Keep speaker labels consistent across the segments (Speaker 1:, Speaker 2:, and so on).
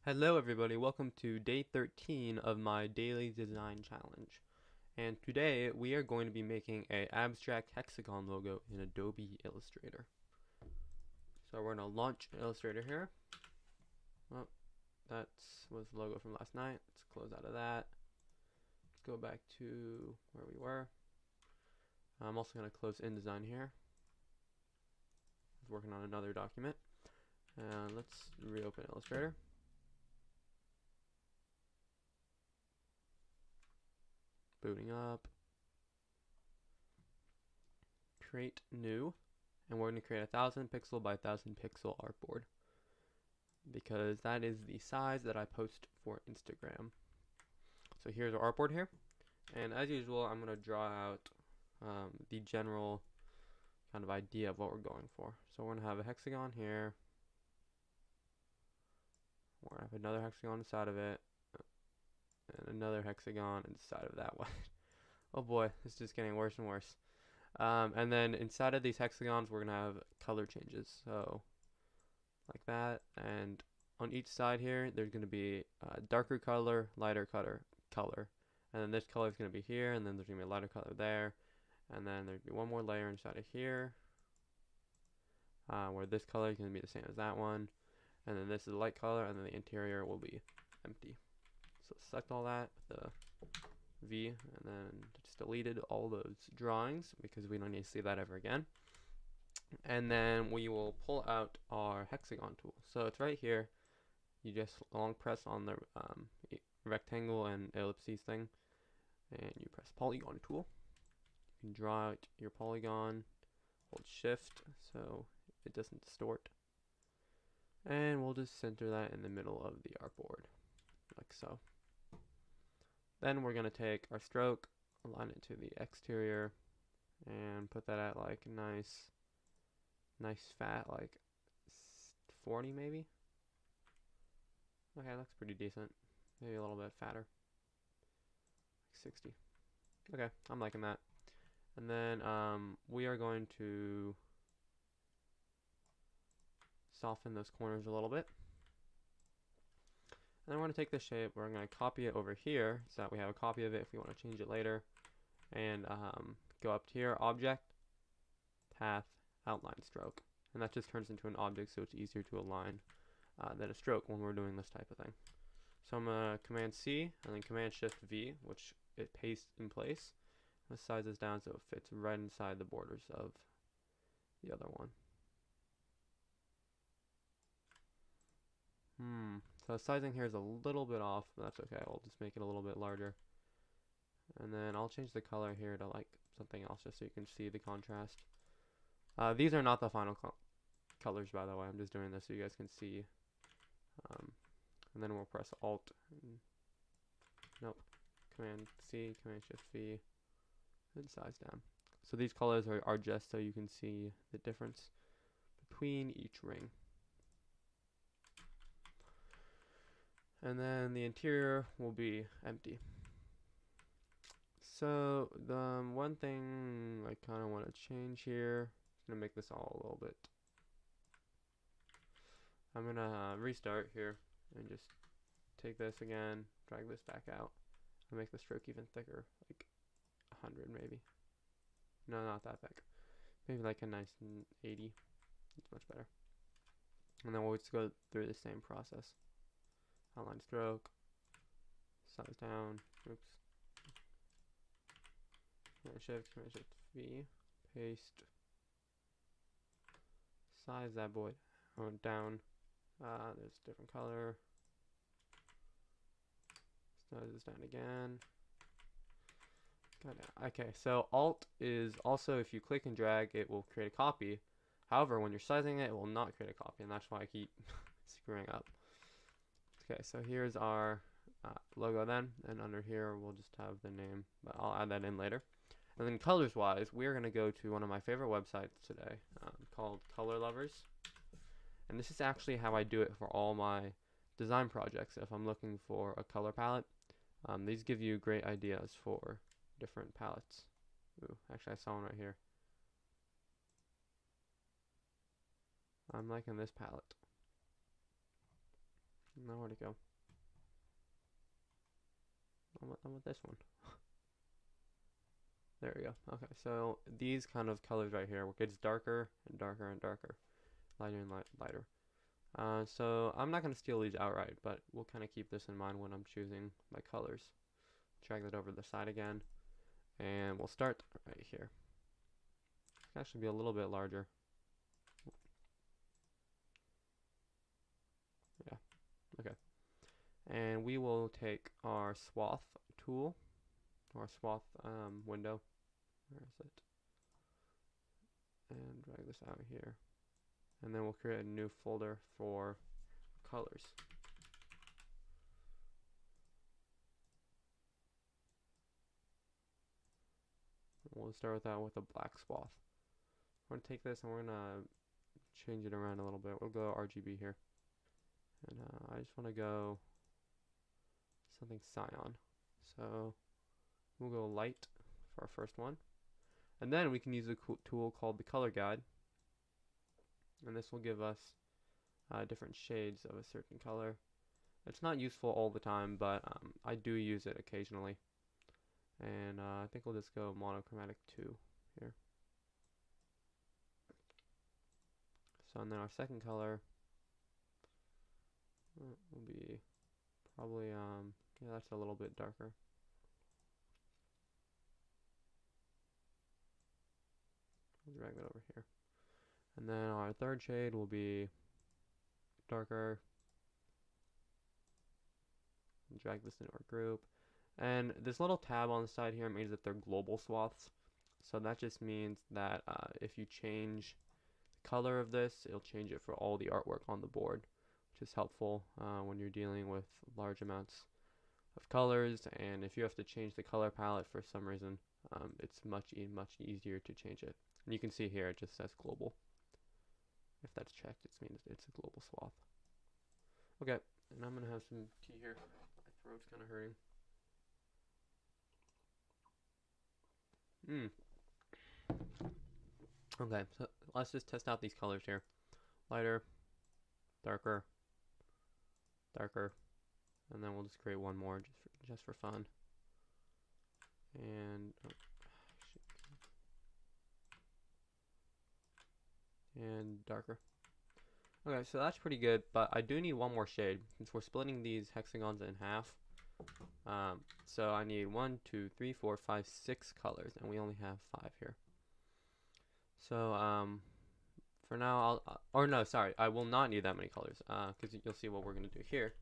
Speaker 1: Hello everybody, welcome to day 13 of my daily design challenge. And today we are going to be making a abstract hexagon logo in Adobe Illustrator. So we're going to launch Illustrator here. Oh, that was the logo from last night. Let's close out of that. Let's go back to where we were. I'm also going to close InDesign here. I was working on another document. And let's reopen Illustrator. Booting up. Create new. And we're going to create a 1000 pixel by 1000 pixel artboard because that is the size that I post for Instagram. So here's our artboard here, and as usual I'm going to draw out the general kind of idea of what we're going for. So we're going to have a hexagon here, we're going to have another hexagon inside of it, and another hexagon inside of that one. Oh boy, this is just getting worse and worse. And then inside of these hexagons we're going to have color changes, so like that, and on each side here there's going to be darker color, lighter color, and then this color is going to be here, and then there's going to be a lighter color there, and then there'd be one more layer inside of here where this color is going to be the same as that one, and then this is a light color, and then the interior will be empty. So select all that with the V, and then just deleted all those drawings because we don't need to see that ever again. And then we will pull out our hexagon tool. So it's right here. You just long press on the rectangle and ellipses thing, and you press polygon tool. You can draw out your polygon, hold shift so it doesn't distort, and we'll just center that in the middle of the artboard like so. Then we're going to take our stroke, align it to the exterior, and put that at like nice fat, like 40 maybe. Okay, that's pretty decent. Maybe a little bit fatter, like 60. Okay, I'm liking that. And then we are going to soften those corners a little bit. And then we're going to take this shape, we're going to copy it over here so that we have a copy of it if we want to change it later. And go up to here, object, path, outline stroke. And that just turns into an object, so it's easier to align than a stroke when we're doing this type of thing. So I'm going to Command C and then Command Shift V, which it pastes in place. Let's size this down so it fits right inside the borders of the other one. So sizing here is a little bit off, but that's okay. We'll just make it a little bit larger. And then I'll change the color here to like something else just so you can see the contrast. These are not the final colors, by the way. I'm just doing this so you guys can see. And then we'll press Alt. Nope. Command C, Command Shift V, and size down. So these colors are just so you can see the difference between each ring. And then the interior will be empty. So the one thing I kind of want to change here, I'm going to make this all a little bit. I'm going to restart here and just take this again, drag this back out, and make the stroke even thicker, like 100 maybe. No, not that thick. Maybe like a nice 80. It's much better. And then we'll just go through the same process. Outline stroke, size down, oops. Command Shift V, paste, size that boy down. There's a different color. Size this down again. Okay, so Alt is also, if you click and drag, it will create a copy. However, when you're sizing it, it will not create a copy, and that's why I keep screwing up. Okay, so here's our logo then, and under here we'll just have the name, but I'll add that in later. And then colors wise, we're going to go to one of my favorite websites today called Color Lovers. And this is actually how I do it for all my design projects. If I'm looking for a color palette, these give you great ideas for different palettes. Ooh, actually I saw one right here. I'm liking this palette. Now where'd it go? I'm with this one. There we go. Okay, so these kind of colors right here, it gets darker and darker and darker, lighter and lighter. So I'm not going to steal these outright, but we'll kind of keep this in mind when I'm choosing my colors. Drag that over to the side again, and we'll start right here. It can actually be a little bit larger. Yeah, okay. And we will take our swath tool, or swath window. Where is it? And drag this out here. And then we'll create a new folder for colors. We'll start with that with a black swath. We're going to take this and we're going to change it around a little bit. We'll go RGB here. And I just want to go something cyan. So we'll go light for our first one. And then we can use a tool called the color guide. And this will give us different shades of a certain color. It's not useful all the time, but I do use it occasionally. And I think we'll just go monochromatic 2 here. So and then our second color will be probably, yeah, that's a little bit darker. We'll drag that over here. And then our third shade will be darker. Drag this into our group. And this little tab on the side here means that they're global swaths. So that just means that if you change the color of this, it'll change it for all the artwork on the board, which is helpful when you're dealing with large amounts of colors. And if you have to change the color palette for some reason, it's much easier to change it. And you can see here it just says global. If that's checked, it means it's a global swath. Okay, and I'm gonna have some tea here. My throat's kind of hurting. Okay, so let's just test out these colors here. Lighter, darker, darker, and then we'll just create one more just for fun. And and darker. Okay, so that's pretty good, but I do need one more shade since we're splitting these hexagons in half. So I need 1, 2, 3, 4, 5, 6 colors, and we only have 5 here. So for now, I will not need that many colors, because you'll see what we're going to do here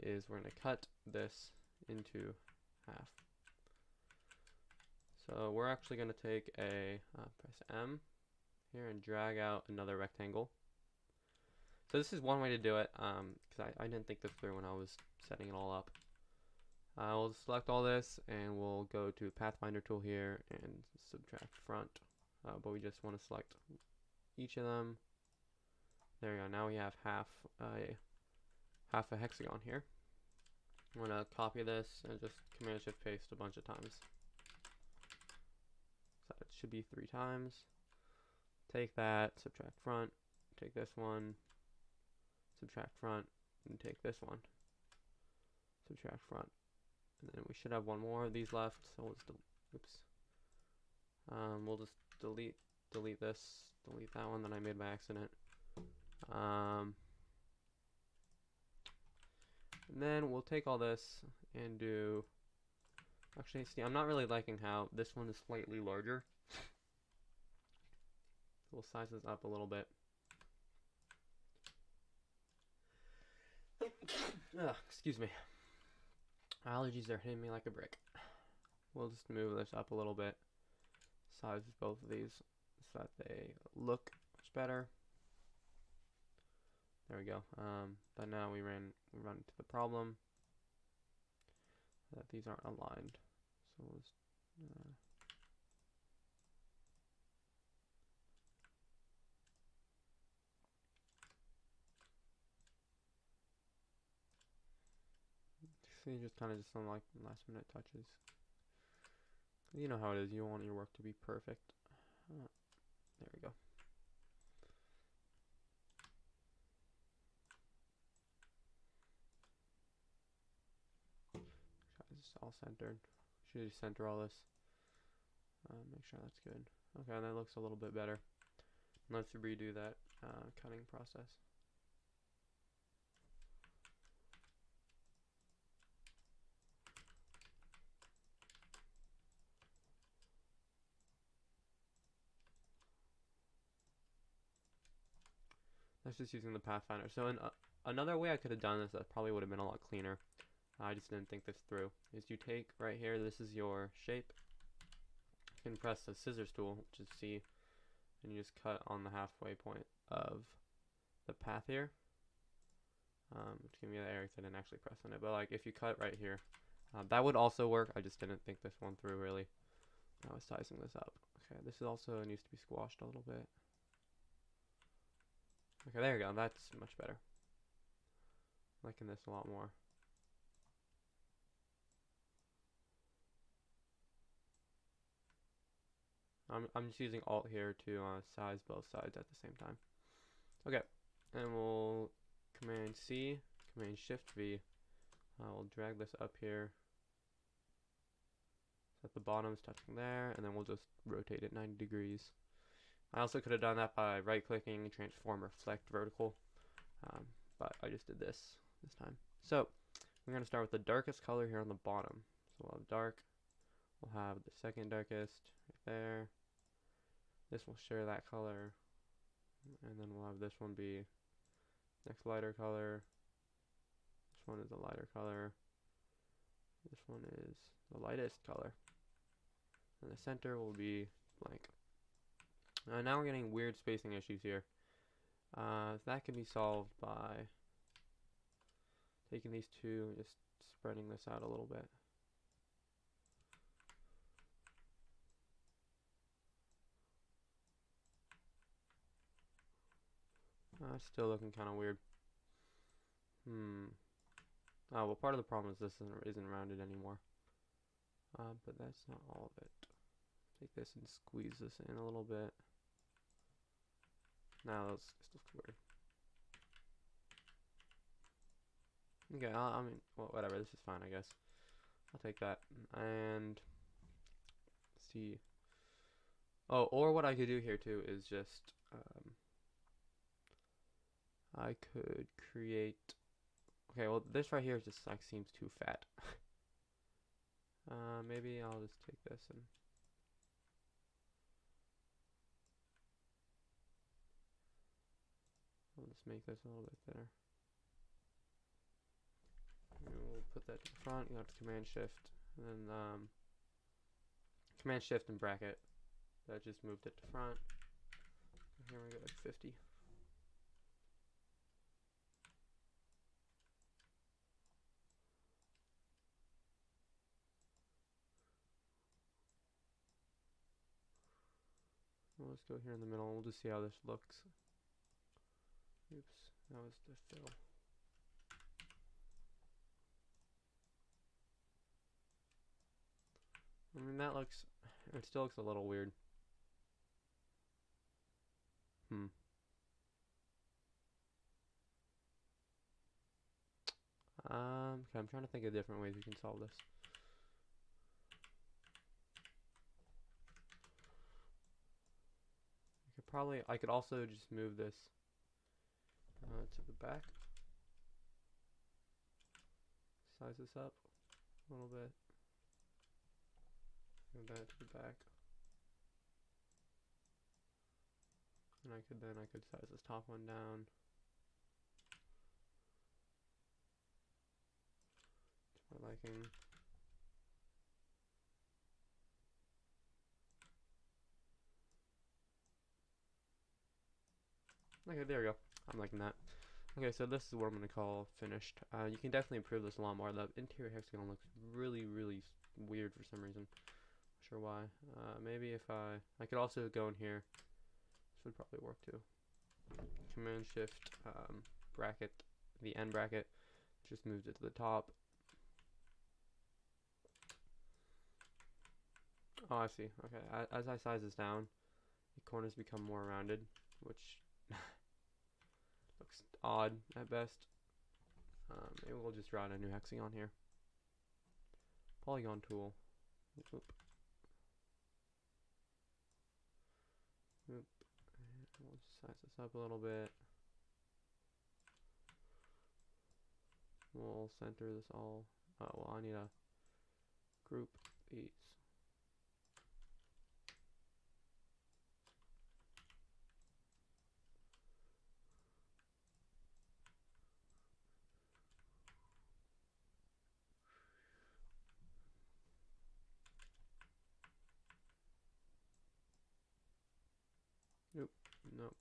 Speaker 1: is we're going to cut this into half. So we're actually going to take a press M here and drag out another rectangle. So this is one way to do it, because I didn't think this through when I was setting it all up. We'll select all this and we'll go to Pathfinder tool here and subtract front, but we just want to select each of them. There we go. Now we have half a hexagon here. I'm going to copy this and just Command Shift paste a bunch of times. So it should be 3 times. Take that, subtract front, take this one, subtract front, and take this one, subtract front. And then we should have one more of these left, so we'll just we'll just delete this, delete that one that I made by accident. And then we'll take all this and do, actually, see, I'm not really liking how this one is slightly larger. We'll size this up a little bit. Excuse me. Allergies are hitting me like a brick. We'll just move this up a little bit. Size both of these so that they look much better. There we go. But now we run into the problem that these aren't aligned. So we'll just see, just kind of some like last minute touches. You know how it is. You want your work to be perfect. There we go. all centered. Should just center all this. Make sure that's good. Okay, that looks a little bit better. Let's redo that cutting process. That's just using the Pathfinder. So another way I could have done this that probably would have been a lot cleaner, I just didn't think this through, is you take right here, this is your shape. You can press the scissors tool, which is C, and you just cut on the halfway point of the path here. Which gave me the error because I didn't actually press on it. But like if you cut right here, that would also work. I just didn't think this one through really. I was sizing this up. Okay, this is also needs to be squashed a little bit. Okay, there you go. That's much better. Liking this a lot more. I'm just using Alt here to size both sides at the same time. Okay, and we'll Command C, Command Shift V. We'll drag this up here. So at the bottom is touching there, and then we'll just rotate it 90 degrees. I also could have done that by right-clicking, transform, reflect vertical, but I just did this time. So we're going to start with the darkest color here on the bottom. So we'll have dark. We'll have the second darkest right there. This will share that color, and then we'll have this one be next lighter color. This one is a lighter color. This one is the lightest color. And the center will be blank. Now we're getting weird spacing issues here. That can be solved by taking these two and just spreading this out a little bit. Still looking kind of weird. Oh, well, part of the problem is this isn't rounded anymore. But that's not all of it. Take this and squeeze this in a little bit. Now this looks weird. Okay, I mean, well, whatever. This is fine, I guess. I'll take that and see. Oh, or what I could do here too is just I could create. Okay, well, this right here just like seems too fat. Maybe I'll just take this and I'll just make this a little bit thinner. And we'll put that to the front. You have to Command Shift, and then Command Shift and bracket. That just moved it to front. Here we go, like 50. Well, let's go here in the middle and we'll just see how this looks. Oops, that was the fill. I mean, that looks, it still looks a little weird. Okay, I'm trying to think of different ways we can solve this. I could also just move this to the back. Size this up a little bit. Move that to the back. And I could size this top one down. To my liking. Okay, there we go. I'm liking that. Okay, so this is what I'm going to call finished. You can definitely improve this a lot more. The interior hexagon looks really, really weird for some reason. Not sure why. Maybe if I could also go in here. This would probably work too. Command Shift bracket, the end bracket. Just moved it to the top. Oh, I see. Okay, as I size this down, the corners become more rounded, which looks odd at best. Maybe we'll just draw in a new hexagon here. polygon tool. Oop. Oop. And we'll size this up a little bit. We'll center this all. Oh, well, I need to group these. Nope. Nope.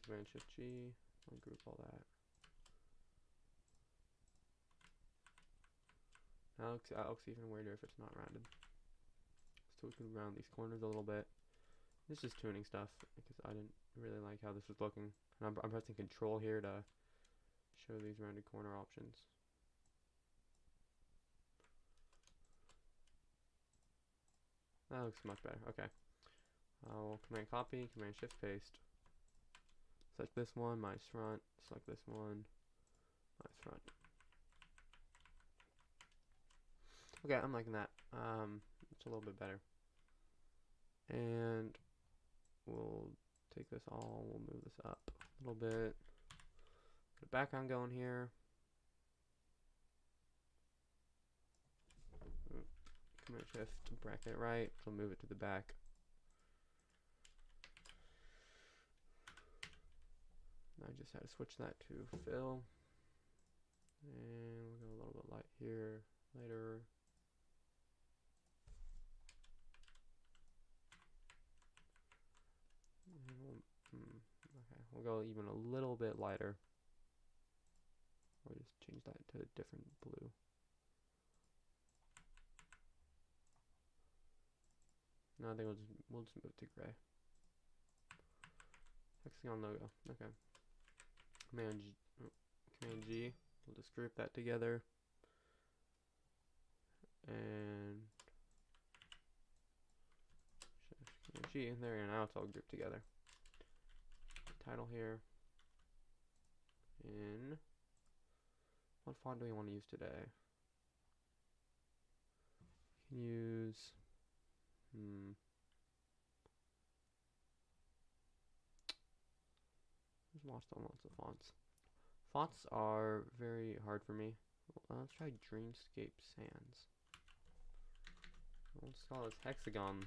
Speaker 1: Command Shift G. I'll group all that. That looks even weirder if it's not rounded. So we can round these corners a little bit. This is tuning stuff because I didn't really like how this was looking. And I'm pressing Control here to show these rounded corner options. That looks much better. Okay. We'll Command Copy, Command Shift Paste. Select this one, minus front. Select this one, minus front. Okay, I'm liking that. It's a little bit better. And we'll take this all, we'll move this up a little bit. Get a background going here. Command Shift, bracket right, so move it to the back. I just had to switch that to fill. And we'll go a little bit light here, lighter. Okay, we'll go even a little bit lighter. Or just change that to a different blue. No, I think we'll just move to gray. Hexagon logo. Okay. Command G. We'll just group that together. And Command G. There we go. Now it's all grouped together. Title here. In what font do we want to use today? We can use there's lots of fonts. Fonts are very hard for me. Let's try Dreamscape Sans. We'll just call this Hexagon.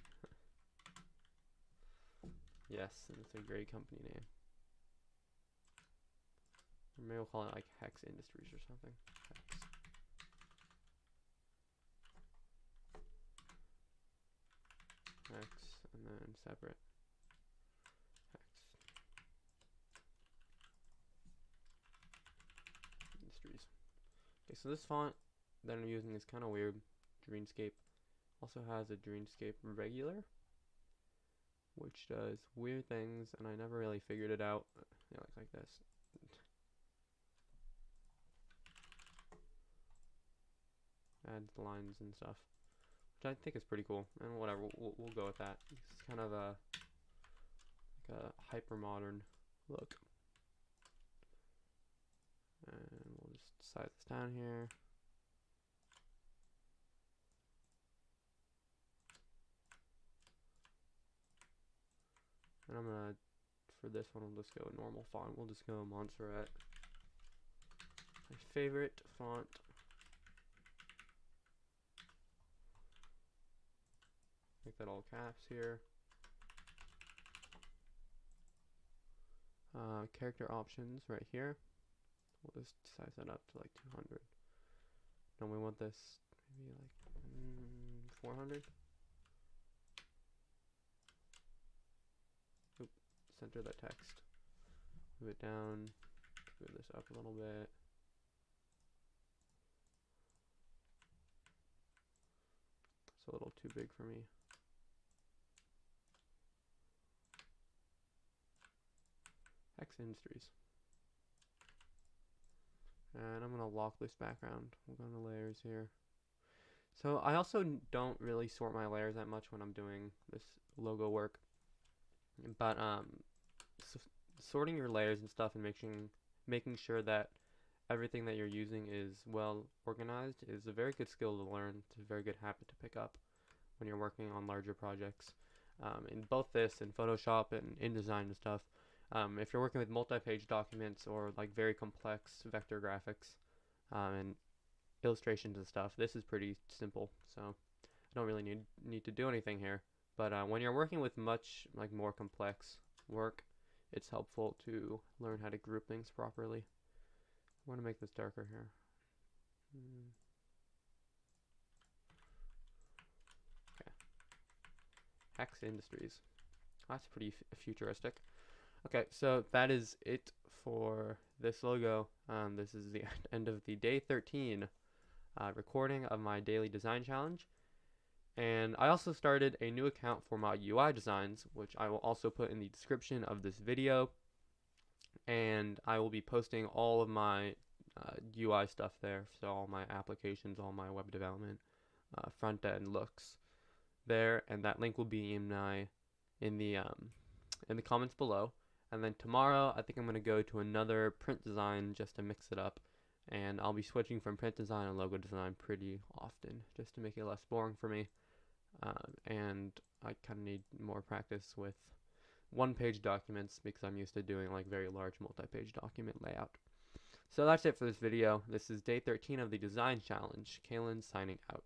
Speaker 1: Yes, it's a great company name. Or maybe we'll call it like Hex Industries or something. Hex, and then separate. Hex Industries. Okay, so this font that I'm using is kind of weird. Dreamscape also has a Dreamscape regular, which does weird things, and I never really figured it out. Yeah, like this. Adds lines and stuff, which I think is pretty cool. And whatever, we'll go with that. It's kind of a like a hyper modern look. And we'll just size this down here. And I'm gonna, for this one, we'll just go normal font. We'll just go Montserrat. My favorite font. Make that all caps here. Character options right here. We'll just size that up to like 200. And we want this maybe like 400. Oop, center that text. Move it down. Move this up a little bit. It's a little too big for me. Hex Industries. And I'm going to lock this background. We'll go into layers here. So I also don't really sort my layers that much when I'm doing this logo work. But sorting your layers and stuff and making sure that everything that you're using is well organized is a very good skill to learn. It's a very good habit to pick up when you're working on larger projects. In both this and Photoshop and InDesign and stuff, if you're working with multi-page documents or like very complex vector graphics and illustrations and stuff, this is pretty simple. So I don't really need to do anything here. But when you're working with much like more complex work, it's helpful to learn how to group things properly. I want to make this darker here. Okay. Hex Industries. That's pretty futuristic. Okay, so that is it for this logo. This is the end of the day 13 recording of my daily design challenge. And I also started a new account for my UI designs, which I will also put in the description of this video. And I will be posting all of my UI stuff there, so all my applications, all my web development, front end looks there, and that link will be in the comments below. And then tomorrow, I think I'm going to go to another print design just to mix it up, and I'll be switching from print design and logo design pretty often just to make it less boring for me. And I kind of need more practice with one-page documents because I'm used to doing like very large multi-page document layout. So that's it for this video. This is day 13 of the design challenge. Kalen signing out.